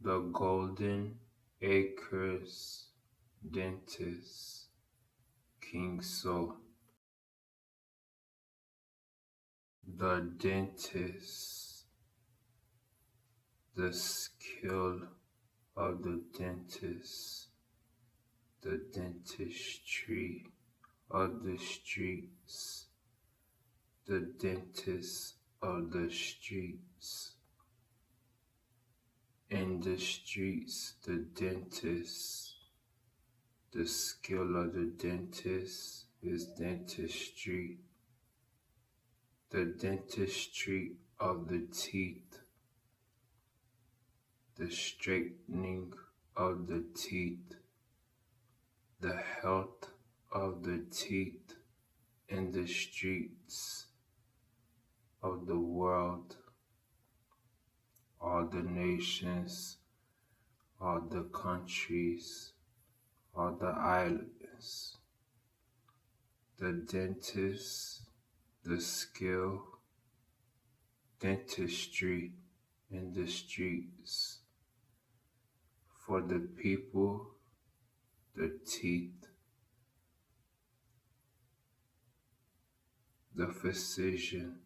The Golden Acres Dentist, King Soul. The dentist, the skill of the dentist, the dentistry of the streets, the dentist of the streets. In the streets, the dentist, the skill of the dentist is dentistry, the dentistry of the teeth, the straightening of the teeth, the health of the teeth in the streets of the world, all the nations, all the countries, all the islands. The dentist, the skill, dentistry in the streets. For the people, the teeth, the physician,